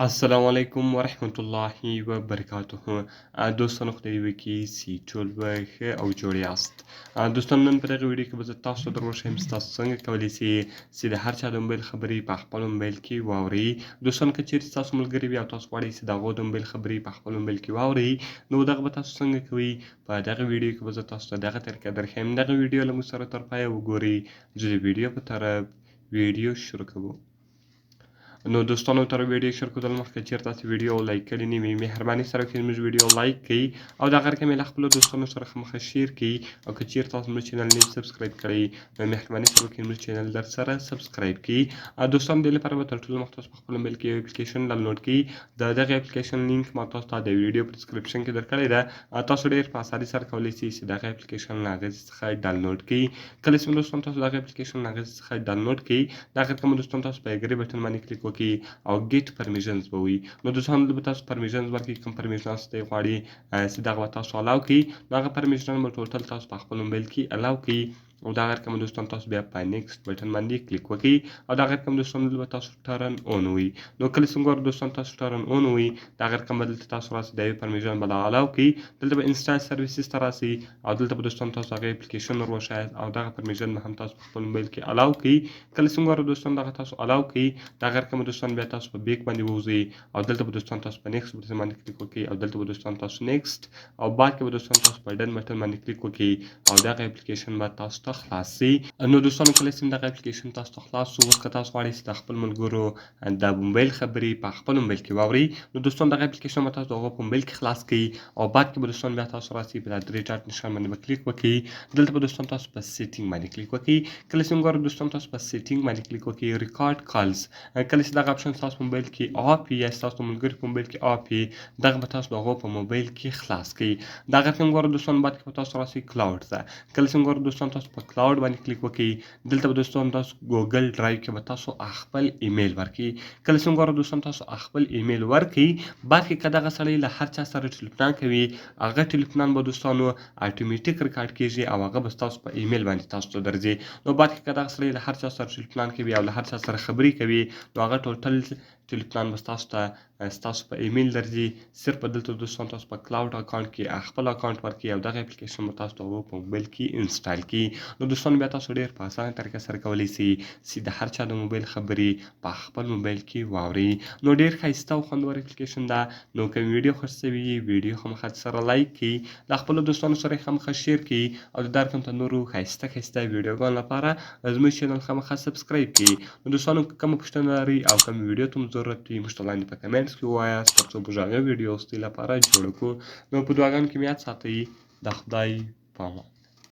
السلام علیکم ورحمت الله وبرکاته. دوستانو خدای وکړي چې ټول به ښه او جوړ یاست. دوستانو نن په دغه ویډیو کې به زه تاسو در وښیم چې تاسو څنګه کولی سئ چې د هر چا د موبایل خبرې په خپل موبایل کې واورئ. دوستانو که چیرې ستاسو ملګري وي او تاسو غواړئ چې د هغو د موبایل خبرې په خپل موبایل کې واورئ، نو دغه به تاسو څنګه کوئ. په دغه ویډیو کې به زه تاسو ته دغه طریقه درښیم. دغه ویډیو له موږ سره تر پایه وګورئ. زه د ویډیو په طرف ویډیو شروع کوو. نو دوستانو تر ویډیو شروع کولو مخکې چیرې تاسو ویډیو لایک کړی نه وي، مهرباني سره وکړئ زموږ ویډیو لایک کړئ او دغه رقم یې له خپلو دوستانو سره خامخا شیر کړئ. او که چیرې تاسو زموږ چینل نه سبسکرایب کړی، نو مهرباني سره وکړئ زموږ چینل در سره سبسکرایب کړئ. دوستانو دې لپاره به تر ټولو مخکې تاسو په خپل موبایل کې یو اپلیکیشن ډاونلوډ کړئ. د دغه اپلیکیشن لینک ما تاسو ته د ویډیو په ډسکرپشن کې درکړې ده. تاسو ډېر په اسانۍ سره کولی شئ چې دغه اپلیکیشن له هغې څخه ډاونلوډ کړئ. کله چې دوستانو تاسو دغه اپلیکیشن له هغې څخه ډاونلوډ کړئ، دغه رقم دوستانو تاسو په اګري بټن باندې کلیک وکړئ او ګیټ پرمیشنز به وي. نو دوستانو دلته به تاسو پرمیشنز ورکړئ، کوم پرمیشنز ته یې غواړئ چې دغه به تاسو الاو کړئ. نو هغه پرمیشنز به ټوټل تاسو په خپل موبایل کې الاو کړئ. او دغه رقم دوستانو تاسو بیا په نیکسټ بټن باندې کلیک وکړئ او دغه رقم دوستانو دلته به تاسو ټرن اون وي. نو کله چې ګورو دوستانو تاسو ټرن اون وي، دغه رقم به دلته تاسو راسئ، د یوې پرمیشن به الاو کړئ. دلته به انسټال سرویسز ته راسئ او دلته به دوستانو تاسو هغه اپلیکیشن ور وښایاست او دغه پرمیشن به هم تاسو په خپل موبایل کې الاو کړئ. کله چې ګورو دوستانو دغه تاسو الاو کړئ، دغه رقم دوستانو بیا تاسو په بیک باندې ووځئ او دلته به دوستانو تاسو په نیکسټ بټن باندې کلیک وکړئ او دلته به دوستانو تاسو نیکسټ او بعد کې به دوستانو تاسو په ډن بټن باندې کلیک وکړئ او دغه اپلیکیشن به تاسو ته خلاص شي. نو دوستانو کله چې دغه اپلیکیشن تاسو ته خلاص شو، اوس که تاسو غواړئ چې د خپل ملګرو د موبایل خبرې په خپل موبایل کې واورئ، نو دوستانو دغه اپلیکیشن به تاسو د هغو په موبایل کې خلاص کړئ او بعد کې به دوستانو بیا تاسو راسئ، په دا درې ډاټ نښان باندې به کلیک وکړئ. دلته به دوستانو تاسو په سیټینګ باندې کلیک وکړئ. کله چې ګورو دوستانو تاسو په سیټینګ باندې کلیک وکړئ، ریکارډ کالز، کله چې دغه اپشن تاسو په موبایل کې اف وي یا ستاسو ملګري په موبایل کې اف وي، دغه به تاسو د هغو په موبایل کې خلاص کړئ. دغه رقم ګورو دوستانو بعد کې به تاسو راسئ کلاوډ ته. کله چې ګورو دوستانو تاسو په کلاوډ باندې کلیک وکړئ، دلته به دوستانو تاسو ګوګل ډرایو کې به تاسو خپل ایمیل ورکړئ. کله چې ګورو دوستانو تاسو خپل ایمیل ورکړئ، بعد کې که دغه سړی له هر چا سره ټلیفونان کوي، هغه ټلیفونان به دوستانو اټومیټیک ریکارډ کېږي او هغه به ستاسو په ایمیل باندې تاسو ته درځي. نو بعد کې که دغه سړی له هر چا سره ټلیفونان کوي او له هر چا سره خبرې کوي، نو هغه ټوټل ټلیفونان به ستاسو ته ستاسو په ایمیل درځي. صرف به دلته دوستانو تاسو په کلاوډ اکاونټ کې خپل اکاونټ ورکړئ او دغه اپلیکیشن به تاسو ته په موبایل کې انسټال کړئ. نو دوستانو بیا تاسو ډېر په اسانه طریقه سره کولی سئ چې د هر چا د موبایل خبرې په خپل موبایل کې واورئ. نو ډېر ښایسته او خوندور اپلیکیشن ده. نو که ویډیو خوښ شوي وي، ویډیو خامخا سره لایک کړئ، له خپلو دوستانو سره یې خامخا شیر کړئ او د دا رقم ته نورو ښایسته ښایسته ویډیوګانو لپاره زموږ چینل خامخا سبسکرایب کړئ. نو دوستانو که کومه پوښتنه لرئ او کوم ویډیو ته مو ضرورت وي، موږ ته لاندې په کمنټس کې ووایاست، تر څو موږ هغه ویډیو ستاسو لپاره جوړه کړو. نو په دعاګانو کې مې یاد ساتئ. د خدای په امان.